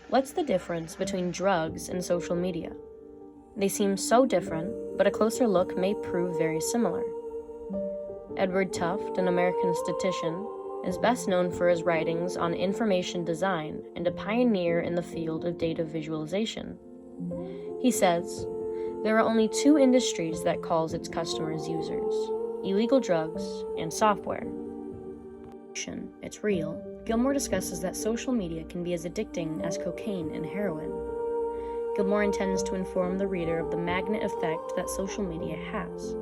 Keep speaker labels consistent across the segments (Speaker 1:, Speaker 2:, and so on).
Speaker 1: What's the difference between drugs and social media? They seem so different, but a closer look may prove very similar. Edward Tufte, an American statistician, is best known for his writings on information design and a pioneer in the field of data visualization. He says, "There are only two industries that calls its customers users: illegal drugs and software." It's real. Gilmore discusses that social media can be as addicting as cocaine and heroin. Gilmore intends to inform the reader of the magnet effect that social media has.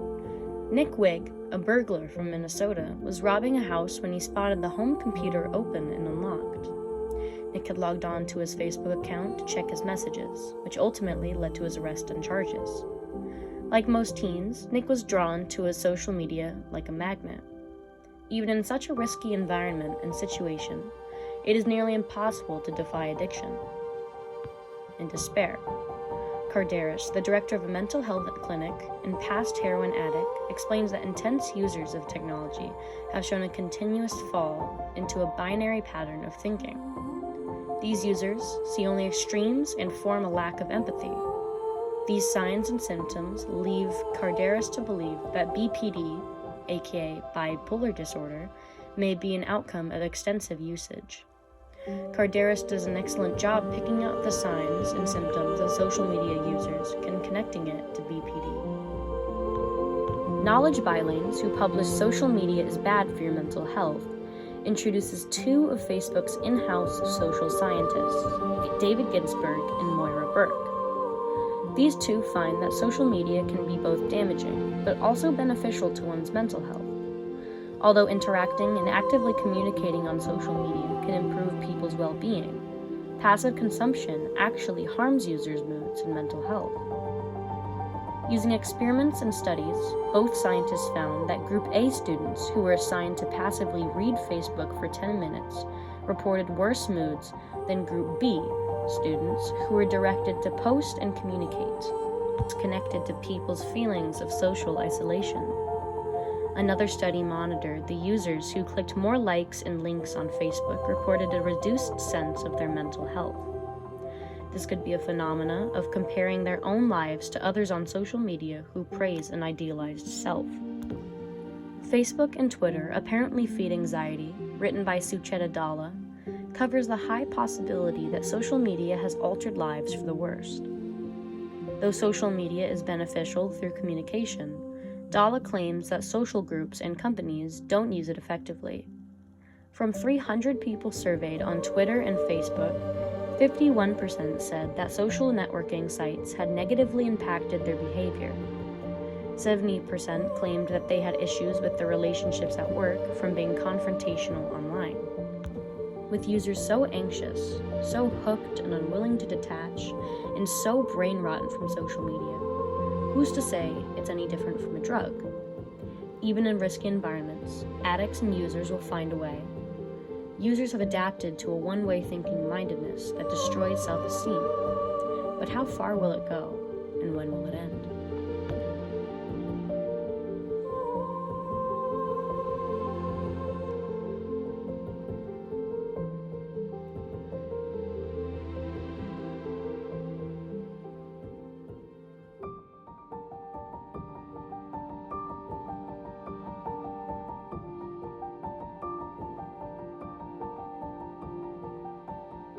Speaker 1: Nick Wigg, a burglar from Minnesota, was robbing a house when he spotted the home computer open and unlocked. Nick had logged on to his Facebook account to check his messages, which ultimately led to his arrest and charges. Like most teens, Nick was drawn to his social media like a magnet. Even in such a risky environment and situation, it is nearly impossible to defy addiction. In despair, Kardaras, the director of a mental health clinic and past heroin addict, explains that intense users of technology have shown a continuous fall into a binary pattern of thinking. These users see only extremes and form a lack of empathy. These signs and symptoms leave Kardaras to believe that BPD, aka bipolar disorder, may be an outcome of extensive usage. Kardaras does an excellent job picking out the signs and symptoms of social media users and connecting it to BPD. Knowledge Billings, who published Social Media is Bad for Your Mental Health, introduces two of Facebook's in-house social scientists, David Ginsburg and Moira Burke. These two find that social media can be both damaging, but also beneficial to one's mental health. Although interacting and actively communicating on social media can improve people's well-being, passive consumption actually harms users' moods and mental health. Using experiments and studies, both scientists found that Group A students who were assigned to passively read Facebook for 10 minutes reported worse moods than Group B students who were directed to post and communicate, connected to people's feelings of social isolation. Another study monitored the users who clicked more likes and links on Facebook reported a reduced sense of their mental health. This could be a phenomena of comparing their own lives to others on social media who praise an idealized self. Facebook and Twitter Apparently Feed Anxiety, written by Sucheta Dalla, covers the high possibility that social media has altered lives for the worst. Though social media is beneficial through communication, Dalla claims that social groups and companies don't use it effectively. From 300 people surveyed on Twitter and Facebook, 51% said that social networking sites had negatively impacted their behavior. 70% claimed that they had issues with their relationships at work from being confrontational online. With users so anxious, so hooked and unwilling to detach, and so brain-rotten from social media, who's to say it's any different from a drug? Even in risky environments, addicts and users will find a way. Users have adapted to a one-way thinking mindedness that destroys self-esteem. But how far will it go, and when will it end?